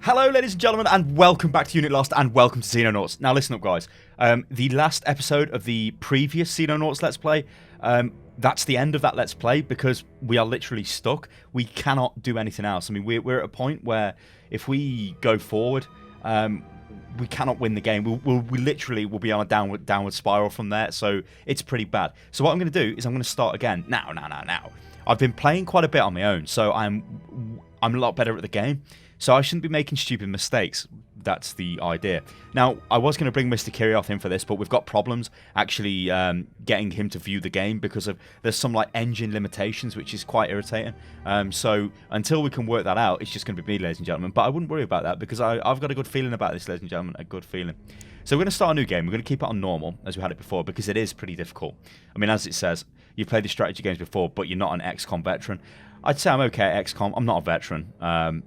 Hello ladies and gentlemen, and welcome back to Unit Lost, and welcome to Xenonauts. Now listen up guys, the last episode of the previous Xenonauts Let's Play, that's the end of that Let's Play because we are literally stuck. We cannot do anything else. I mean, we're at a point where if we go forward, we cannot win the game. We literally will be on a downward spiral from there, so it's pretty bad. So what I'm going to do is I'm going to start again. Now. I've been playing quite a bit on my own, so I'm a lot better at the game. So I shouldn't be making stupid mistakes. That's the idea. Now, I was going to bring Mr. Kirioth in for this, but we've got problems actually getting him to view the game because there's some like engine limitations, which is quite irritating. So until we can work that out, it's just going to be me, ladies and gentlemen. But I wouldn't worry about that because I've got a good feeling about this, ladies and gentlemen, a good feeling. So we're going to start a new game. We're going to keep it on normal, as we had it before, because it is pretty difficult. I mean, as it says, you've played the strategy games before, but you're not an XCOM veteran. I'd say I'm okay at XCOM. I'm not a veteran.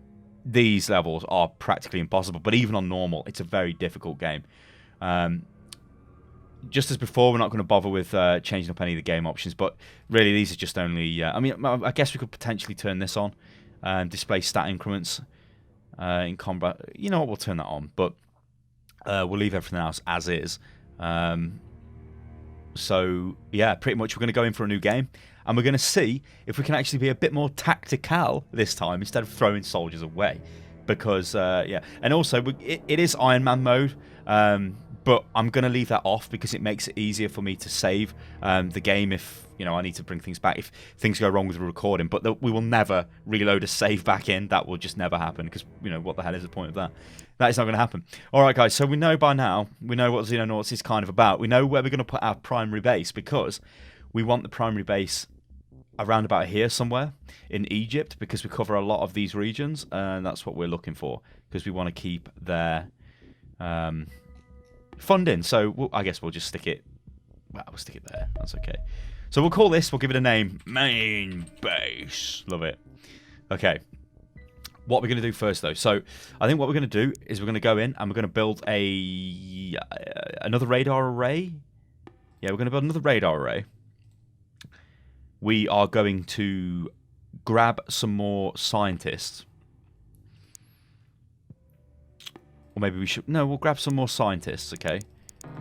These levels are practically impossible, but even on normal, it's a very difficult game. Just as before, we're not going to bother with changing up any of the game options, but really these are just only... I mean, I guess we could potentially turn this on, display stat increments in combat. You know what, we'll turn that on, but we'll leave everything else as is. So, yeah, pretty much we're going to go in for a new game. And we're going to see if we can actually be a bit more tactical this time instead of throwing soldiers away. Because, yeah. And also, it is Iron Man mode. But I'm going to leave that off because it makes it easier for me to save the game if, you know, I need to bring things back. If things go wrong with the recording. But we will never reload a save back in. That will just never happen. Because, you know, what the hell is the point of that? That is not going to happen. Alright, guys. So we know by now. We know what Xenonauts is kind of about. We know where we're going to put our primary base. Because we want the primary base around about here somewhere in Egypt, because we cover a lot of these regions, and that's what we're looking for, because we want to keep their funding. So I guess we'll just stick it. Well, we'll stick it there. That's okay. So we'll call this. We'll give it a name. Main base. Love it. Okay. What we're going to do first, though. So I think what we're going to do is we're going to go in and we're going to build another radar array. Yeah, we're going to build another radar array. We are going to grab some more scientists. Or maybe we should... No, we'll grab some more scientists, okay?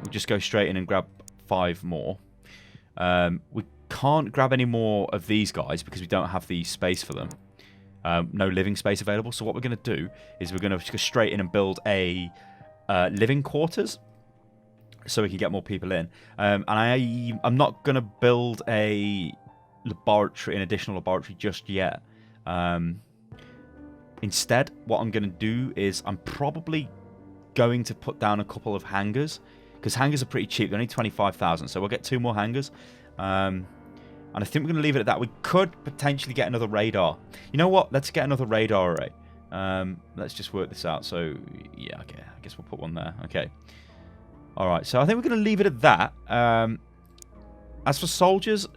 We'll just go straight in and grab 5 more. We can't grab any more of these guys because we don't have the space for them. No living space available. So what we're going to do is we're going to go straight in and build a living quarters so we can get more people in. And I'm not going to build an additional laboratory just yet. Instead, what I'm going to do is I'm probably going to put down a couple of hangars, because hangars are pretty cheap. They're only 25,000, so we'll get 2 more hangars. And I think we're going to leave it at that. We could potentially get another radar. You know what? Let's get another radar array. Let's just work this out. So, yeah, okay. I guess we'll put one there. Okay. All right. So I think we're going to leave it at that. As for soldiers,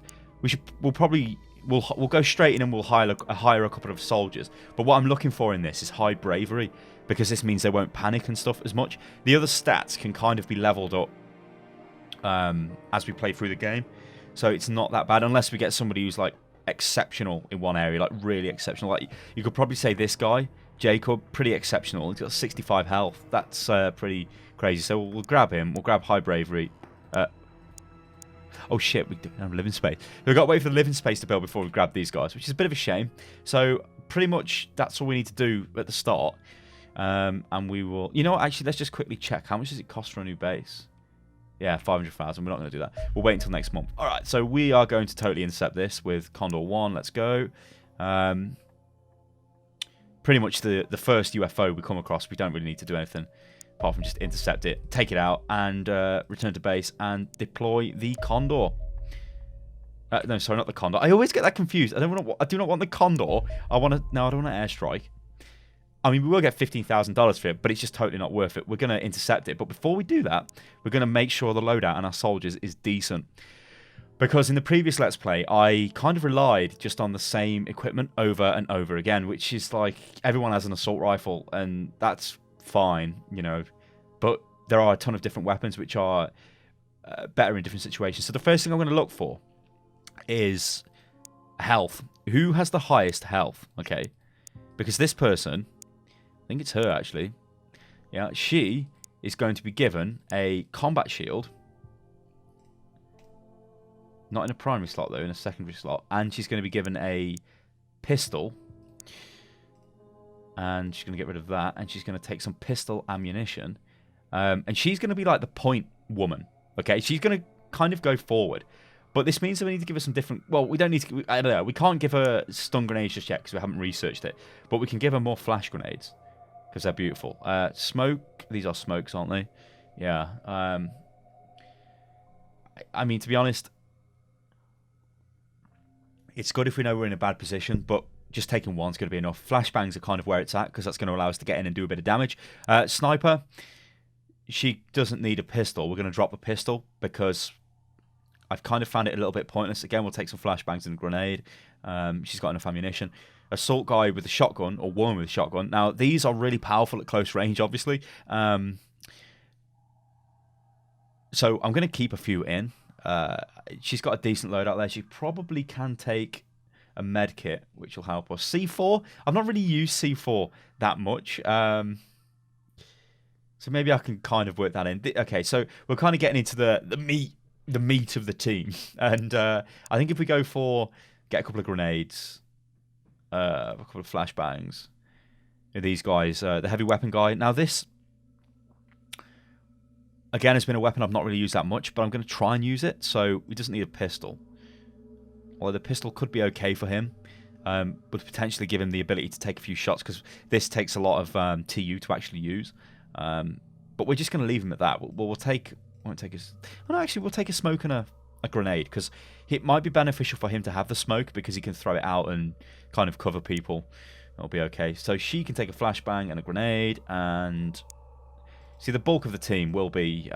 we'll go straight in and we'll hire a couple of soldiers. But what I'm looking for in this is high bravery, because this means they won't panic and stuff as much. The other stats can kind of be leveled up as we play through the game, so it's not that bad unless we get somebody who's like exceptional in one area, like really exceptional. Like you could probably say this guy, Jacob, pretty exceptional. He's got 65 health. That's pretty crazy. So we'll grab him. We'll grab high bravery. Oh shit, we don't have living space. We've got to wait for the living space to build before we grab these guys, which is a bit of a shame. So pretty much that's all we need to do at the start. And we will... You know what, actually, let's just quickly check. How much does it cost for a new base? Yeah, 500,000. We're not going to do that. We'll wait until next month. Alright, so we are going to totally intercept this with Condor 1. Let's go. Pretty much the first UFO we come across, we don't really need to do anything apart from just intercept it, take it out, and return to base and deploy the Condor. No, sorry, not the Condor. I always get that confused. I do not want the Condor. I don't want an airstrike. I mean, we will get $15,000 for it, but it's just totally not worth it. We're going to intercept it. But before we do that, we're going to make sure the loadout and our soldiers is decent. Because in the previous Let's Play, I kind of relied just on the same equipment over and over again, which is like everyone has an assault rifle, and that's fine, you know. But there are a ton of different weapons which are better in different situations. So the first thing I'm going to look for is health. Who has the highest health? Okay. Because this person think it's her, actually. Yeah, she is going to be given a combat shield. Not in a primary slot, though, in a secondary slot. And she's going to be given a pistol. And she's going to get rid of that. And she's going to take some pistol ammunition. And she's going to be like the point woman. Okay, she's going to kind of go forward. But this means that we need to give her some different... Well, we don't need to... I don't know. We can't give her stun grenades just yet because we haven't researched it. But we can give her more flash grenades because they're beautiful. Smoke. These are smokes, aren't they? Yeah. I mean, to be honest, it's good if we know we're in a bad position, but just taking one's going to be enough. Flashbangs are kind of where it's at because that's going to allow us to get in and do a bit of damage. Sniper, she doesn't need a pistol. We're going to drop the pistol because... I've kind of found it a little bit pointless. Again, we'll take some flashbangs and a grenade. She's got enough ammunition. Assault guy with a shotgun, or woman with a shotgun. Now, these are really powerful at close range, obviously. So I'm going to keep a few in. She's got a decent loadout there. She probably can take a med kit, which will help us. C4, I've not really used C4 that much. So maybe I can kind of work that in. Okay, so we're kind of getting into the meat of the team. And I think if we go for get a couple of grenades, a couple of flashbangs, these guys, the heavy weapon guy. Now this, again, has been a weapon I've not really used that much, but I'm going to try and use it. So he doesn't need a pistol. Although the pistol could be okay for him, but potentially give him the ability to take a few shots because this takes a lot of TU to actually use. But we're just going to leave him at that. We'll take... Won't take his... Oh, no, actually, we'll take a smoke and a grenade because it might be beneficial for him to have the smoke because he can throw it out and kind of cover people. It'll be okay. So she can take a flashbang and a grenade, and see, the bulk of the team will be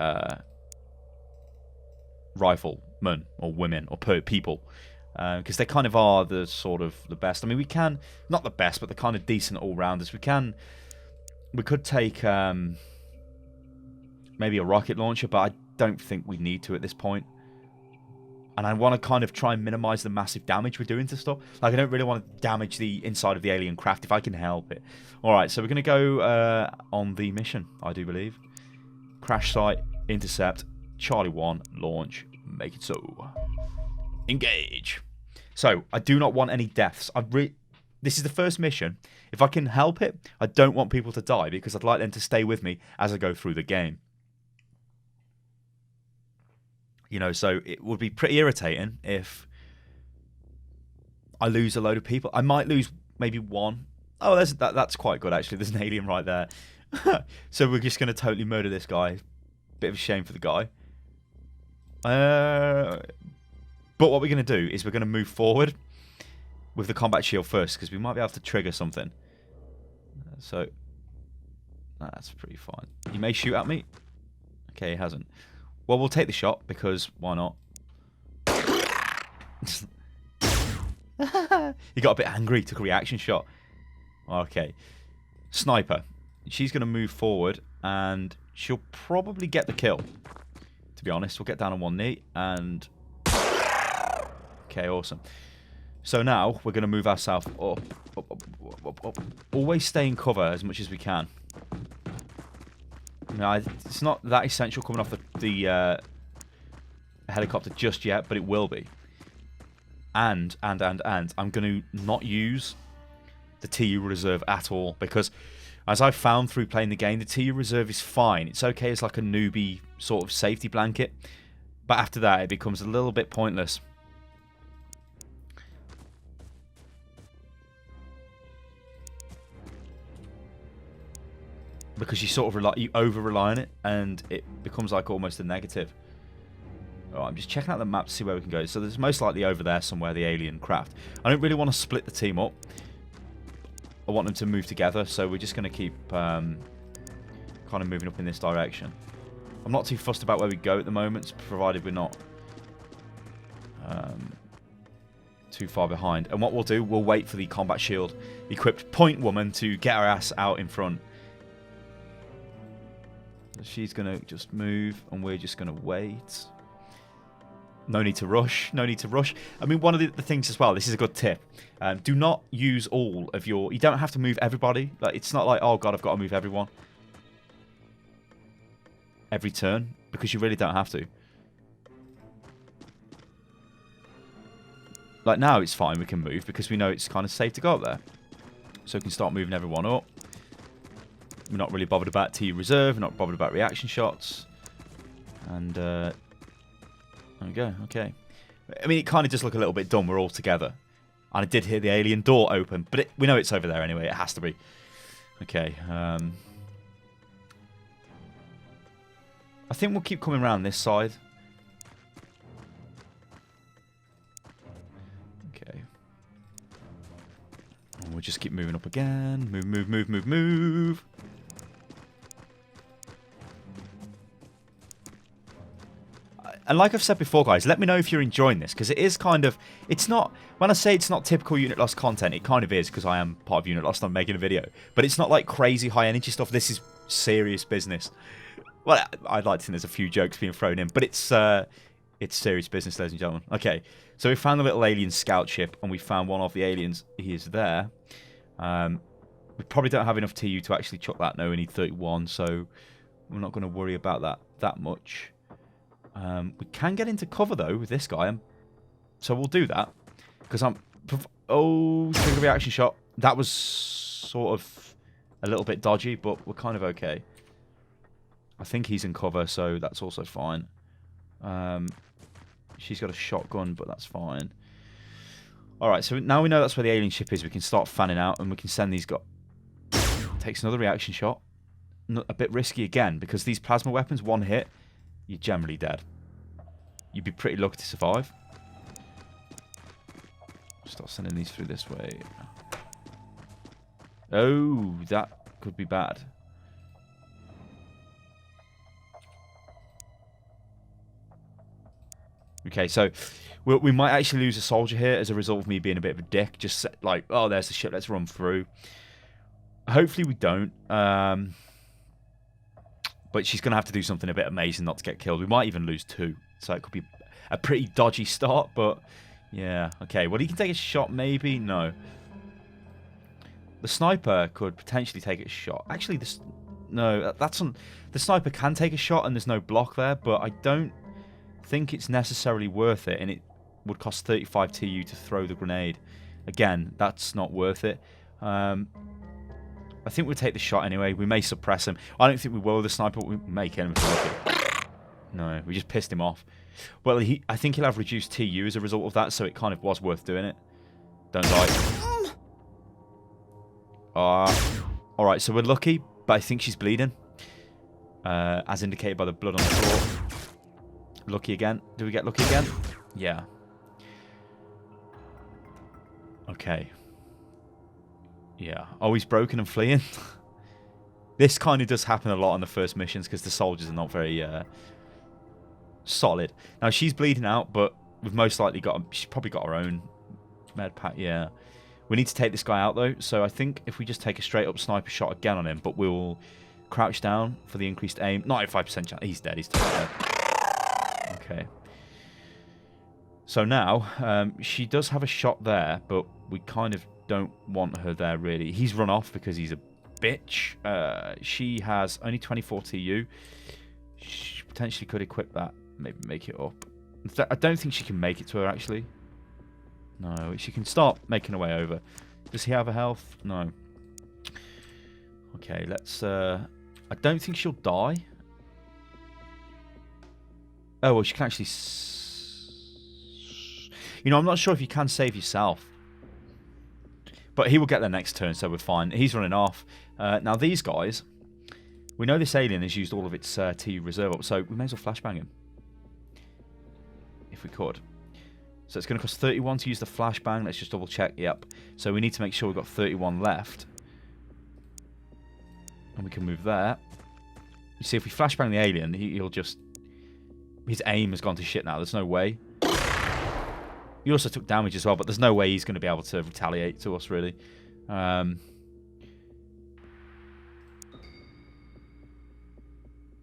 riflemen or women or people because they kind of are the sort of the best. I mean, we can, not the best, but the kind of decent all-rounders. We could take maybe a rocket launcher, but I don't think we need to at this point. And I want to kind of try and minimize the massive damage we're doing to stuff. Like, I don't really want to damage the inside of the alien craft if I can help it. Alright, so we're going to go on the mission, I do believe. Crash site, intercept, Charlie 1, launch, make it so. Engage. So, I do not want any deaths. This is the first mission. If I can help it, I don't want people to die because I'd like them to stay with me as I go through the game. You know, so it would be pretty irritating if I lose a load of people. I might lose maybe one. Oh, that's quite good, actually. There's an alien right there. So we're just going to totally murder this guy. Bit of a shame for the guy. But what we're going to do is we're going to move forward with the combat shield first because we might be able to trigger something. So that's pretty fine. He may shoot at me. Okay, he hasn't. Well, we'll take the shot because why not? He got a bit angry, took a reaction shot. Okay. Sniper. She's going to move forward and she'll probably get the kill. To be honest, we'll get down on one knee and... Okay, awesome. So now we're going to move ourselves up. Always stay in cover as much as we can. No, it's not that essential coming off the helicopter just yet, but it will be. And I'm going to not use the TU reserve at all because, as I've found through playing the game, the TU reserve is fine. It's okay as like a newbie sort of safety blanket, but after that it becomes a little bit pointless. Because you sort of over-rely on it, and it becomes like almost a negative. Alright, I'm just checking out the map to see where we can go. So there's most likely over there somewhere, the alien craft. I don't really want to split the team up. I want them to move together, so we're just going to keep kind of moving up in this direction. I'm not too fussed about where we go at the moment, provided we're not too far behind. And what we'll do, we'll wait for the combat shield equipped point woman to get our ass out in front. She's going to just move, and we're just going to wait. No need to rush. No need to rush. I mean, one of the things as well, this is a good tip. Do not use all of your... You don't have to move everybody. Like, it's not like, oh, God, I've got to move everyone every turn, because you really don't have to. Like, now it's fine. We can move because we know it's kind of safe to go up there. So we can start moving everyone up. We're not really bothered about TU reserve. We're not bothered about reaction shots. And... there we go, okay. I mean, it kind of just look a little bit dumb. We're all together. And I did hear the alien door open, but we know it's over there anyway. It has to be. Okay. I think we'll keep coming around this side. Okay. And we'll just keep moving up again. Move, move, move, move, move. And like I've said before, guys, let me know if you're enjoying this, because it is kind of... It's not... When I say it's not typical Unit Lost content, it kind of is, because I am part of Unit Lost and I'm making a video. But it's not like crazy high-energy stuff. This is serious business. Well, I'd like to think there's a few jokes being thrown in, but it's serious business, ladies and gentlemen. Okay, so we found the little alien scout ship, and we found one of the aliens. He is there. We probably don't have enough TU to actually chuck that. No, we need 31, so we're not going to worry about that much. We can get into cover, though, with this guy. So we'll do that. Because I'm... Oh, trigger reaction shot. That was sort of a little bit dodgy, but we're kind of okay. I think he's in cover, so that's also fine. She's got a shotgun, but that's fine. Alright, so now we know that's where the alien ship is. We can start fanning out, and we can send these guys... Takes another reaction shot. A bit risky again, because these plasma weapons, one hit... You're generally dead. You'd be pretty lucky to survive. Start sending these through this way. Oh, that could be bad. Okay, so we might actually lose a soldier here as a result of me being a bit of a dick. Just like, oh, there's the ship, let's run through. Hopefully we don't. But she's going to have to do something a bit amazing not to get killed. We might even lose 2. So it could be a pretty dodgy start. But, yeah. Okay, well, he can take a shot maybe. No. The sniper could potentially take a shot. Actually, no, that's on... The sniper can take a shot and there's no block there. But I don't think it's necessarily worth it. And it would cost 35 TU to throw the grenade. Again, that's not worth it. I think we'll take the shot anyway. We may suppress him. I don't think we will with the sniper, but we may kill him. No, we just pissed him off. Well, I think he'll have reduced TU as a result of that, so it kind of was worth doing it. Don't die. Alright, so we're lucky, but I think she's bleeding. As indicated by the blood on the floor. Lucky again. Do we get lucky again? Yeah. Okay. Yeah. Oh, he's broken and fleeing. This kind of does happen a lot on the first missions because the soldiers are not very solid. Now, she's bleeding out, but we've most likely got... She's probably got her own med pack. Yeah. We need to take this guy out, though. So I think if we just take a straight-up sniper shot again on him, but we'll crouch down for the increased aim. 95% chance. He's dead. He's totally dead. Okay. So now, she does have a shot there, but we kind of don't want her there, really. He's run off because he's a bitch. She has only 24 TU. She potentially could equip that. Maybe make it up. I don't think she can make it to her, actually. No, she can start making her way over. Does he have a health? No. Okay, let's... I don't think she'll die. Oh, well, she can actually... You know, I'm not sure if you can save yourself. But he will get there next turn, so we're fine. He's running off. Now, these guys... We know this alien has used all of its TU reserve up, so we may as well flashbang him. If we could. So it's going to cost 31 to use the flashbang. Let's just double check. Yep. So we need to make sure we've got 31 left. And we can move there. You see, if we flashbang the alien, he'll just... His aim has gone to shit now. There's no way. He also took damage as well, but there's no way he's going to be able to retaliate to us, really.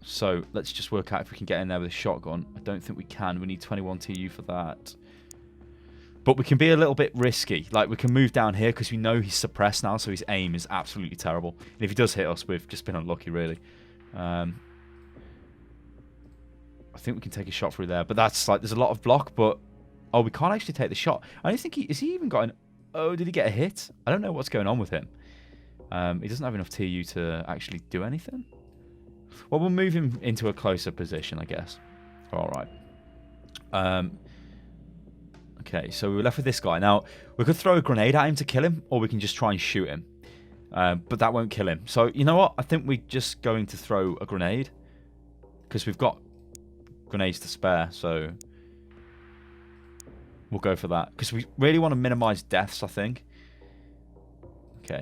So let's just work out if we can get in there with a shotgun. I don't think we can. We need 21 TU for that. But we can be a little bit risky. Like, we can move down here because we know he's suppressed now, so his aim is absolutely terrible. And if he does hit us, we've just been unlucky, really. I think we can take a shot through there. But that's like, there's a lot of block, but... Oh, we can't actually take the shot. I don't think he... Is he even got an... Oh, did he get a hit? I don't know what's going on with him. He doesn't have enough TU to actually do anything. Well, we'll move him into a closer position, I guess. Alright. Okay, so we're left with this guy. Now, we could throw a grenade at him to kill him, or we can just try and shoot him. But that won't kill him. So, you know what? I think we're just going to throw a grenade. Because we've got grenades to spare, so... We'll go for that. Because we really want to minimize deaths, I think. Okay.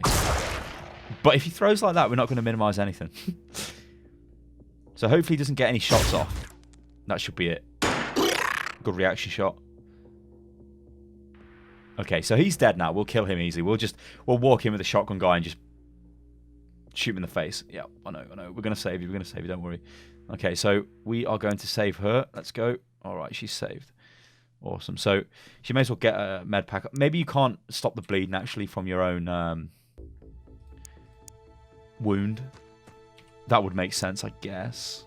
But if he throws like that, we're not going to minimize anything. So hopefully he doesn't get any shots off. That should be it. Good reaction shot. Okay, so he's dead now. We'll kill him easily. We'll walk in with a shotgun guy and just shoot him in the face. Yeah, I know. We're going to save you. Don't worry. Okay, so we are going to save her. Let's go. All right, she's saved. Awesome. So she may as well get a med pack. Maybe you can't stop the bleeding actually from your own wound. That would make sense, I guess.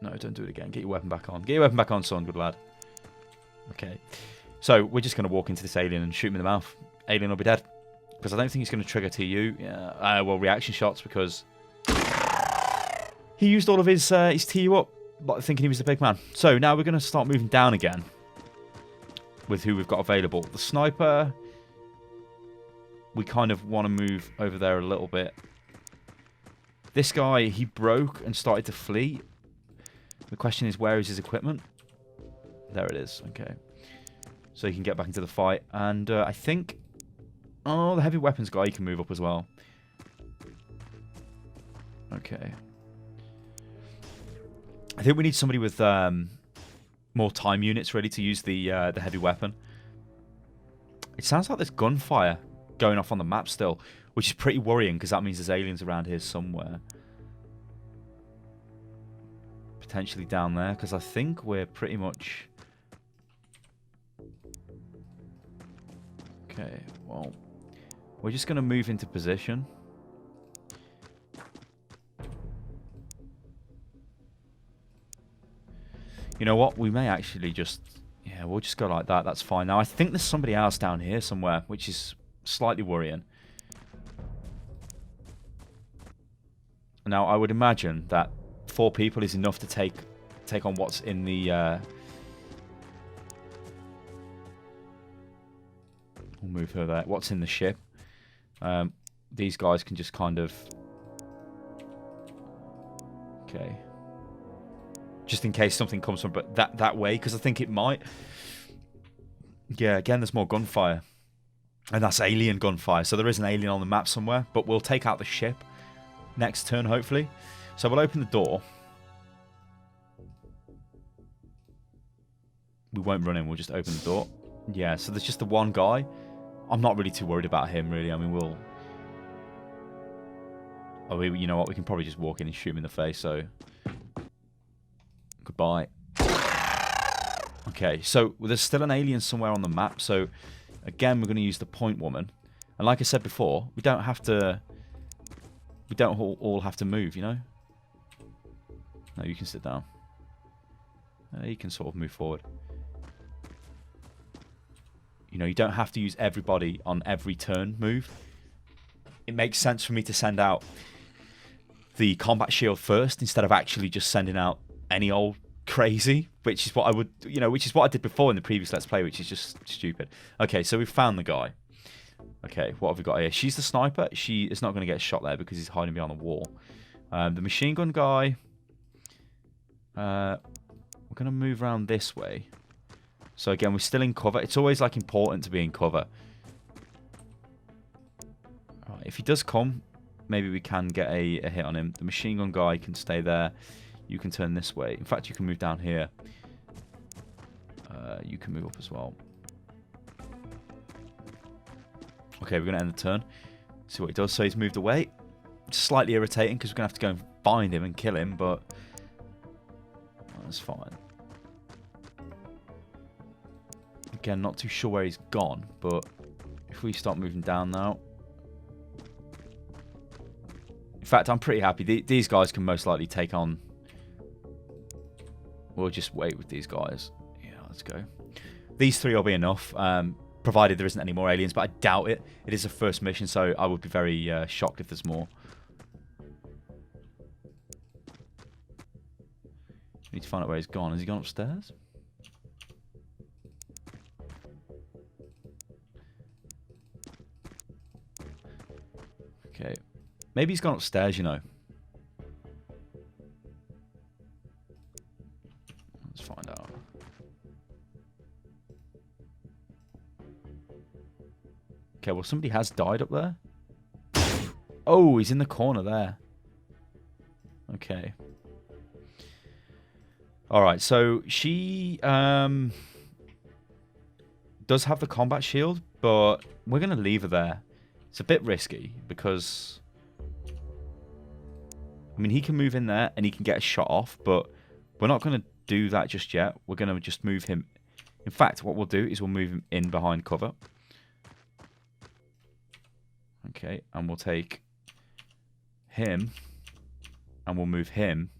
No, don't do it again. Get your weapon back on. Get your weapon back on, son. Good lad. Okay. So we're just going to walk into this alien and shoot him in the mouth. Alien will be dead. Because I don't think he's going to trigger TU. Yeah. Well, reaction shots because he used all of his TU up. Thinking he was the big man. So now we're going to start moving down again with who we've got available. The sniper, we kind of want to move over there a little bit. This guy, he broke and started to flee. The question is, where is his equipment? There it is. Okay. So he can get back into the fight. And I think... Oh, the heavy weapons guy, he can move up as well. Okay. I think we need somebody with more time units ready to use the heavy weapon. It sounds like there's gunfire going off on the map still, which is pretty worrying because that means there's aliens around here somewhere. Potentially down there, because I think we're pretty much... Okay, well, we're just going to move into position. You know what? We may actually just... Yeah, we'll just go like that. That's fine. Now, I think there's somebody else down here somewhere, which is slightly worrying. Now, I would imagine that 4 people is enough to take on what's in the... We'll move her there. What's in the ship. These guys can just kind of... Okay. Just in case something comes from that way, because I think it might. Yeah, again, there's more gunfire. And that's alien gunfire. So there is an alien on the map somewhere, but we'll take out the ship next turn, hopefully. So we'll open the door. We won't run in, we'll just open the door. Yeah, so there's just the one guy. I'm not really too worried about him, really. I mean, we'll... Oh, you know what? We can probably just walk in and shoot him in the face, so... Goodbye. Okay, so there's still an alien somewhere on the map, so again we're going to use the point woman. And like I said before, we don't have to... We don't all have to move, you know? No, you can sit down. You can sort of move forward. You know, you don't have to use everybody on every turn move. It makes sense for me to send out the combat shield first instead of actually just sending out any old crazy, which is what I would, you know, which is what I did before in the previous Let's Play, which is just stupid. Okay, so we've found the guy. Okay, what have we got here? She's the sniper. She is not going to get shot there because he's hiding behind the wall. The machine gun guy. We're going to move around this way. So again, we're still in cover. It's always like important to be in cover. Right, if he does come, maybe we can get a hit on him. The machine gun guy can stay there. You can turn this way. In fact, you can move down here. You can move up as well. Okay, we're going to end the turn. See what he does. So he's moved away. slightly irritating because we're going to have to go and find him and kill him, but that's fine. Again, not too sure where he's gone, but if we start moving down now... In fact, I'm pretty happy. These guys can most likely take on... We'll just wait with these guys. Yeah, let's go. These 3 will be enough, provided there isn't any more aliens, but I doubt it. It is a first mission, so I would be very shocked if there's more. Need to find out where he's gone. Has he gone upstairs? Okay. Maybe he's gone upstairs, you know. Let's find out. Okay, well, somebody has died up there. Oh, he's in the corner there. Okay. Alright, so she does have the combat shield, but we're going to leave her there. It's a bit risky because... I mean, he can move in there and he can get a shot off, but we're not going to do that just yet. We're going to just move him. In fact, what we'll do is we'll move him in behind cover. Okay, and we'll take him and we'll move him.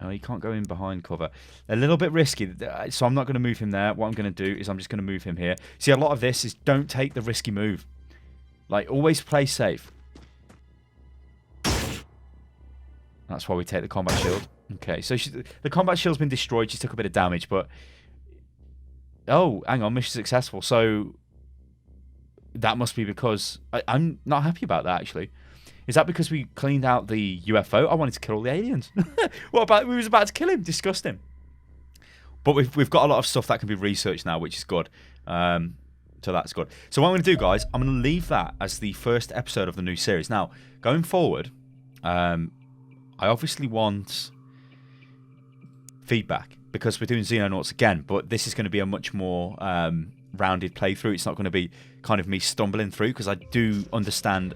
Oh, he can't go in behind cover. A little bit risky, so I'm not going to move him there. What I'm going to do is I'm just going to move him here. See, a lot of this is don't take the risky move. Like, always play safe. That's why we take the combat shield. Okay, so the combat shield's been destroyed. She took a bit of damage, but... Oh, hang on, mission successful. So, that must be because... I'm not happy about that, actually. Is that because we cleaned out the UFO? I wanted to kill all the aliens. What about... We was about to kill him. Disgusting. But we've got a lot of stuff that can be researched now, which is good. So that's good. So what I'm going to do, guys, I'm going to leave that as the first episode of the new series. Now, going forward, I obviously want feedback because we're doing Xenonauts again, but this is going to be a much more rounded playthrough. It's not going to be kind of me stumbling through because I do understand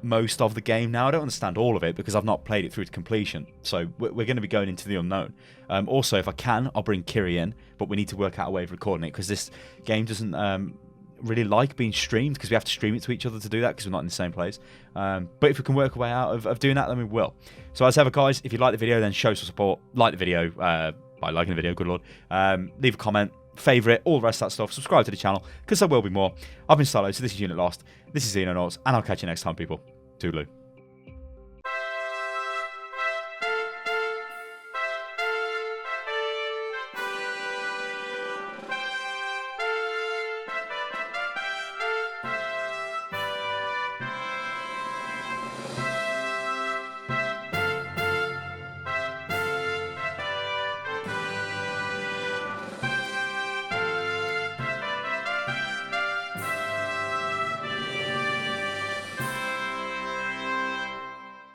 most of the game now. I don't understand all of it because I've not played it through to completion. So we're going to be going into the unknown. Also, if I can, I'll bring Kiri in, but we need to work out a way of recording it because this game doesn't really like being streamed because we have to stream it to each other to do that because we're not in the same place. But if we can work a way out of doing that, then we will. So as ever, guys, if you like the video, then show some support. Like the video by liking the video, good lord. Leave a comment, favourite, all the rest of that stuff. Subscribe to the channel because there will be more. I've been Solo, so this is Unit Lost. This is Xenonauts, and I'll catch you next time, people. Toodaloo.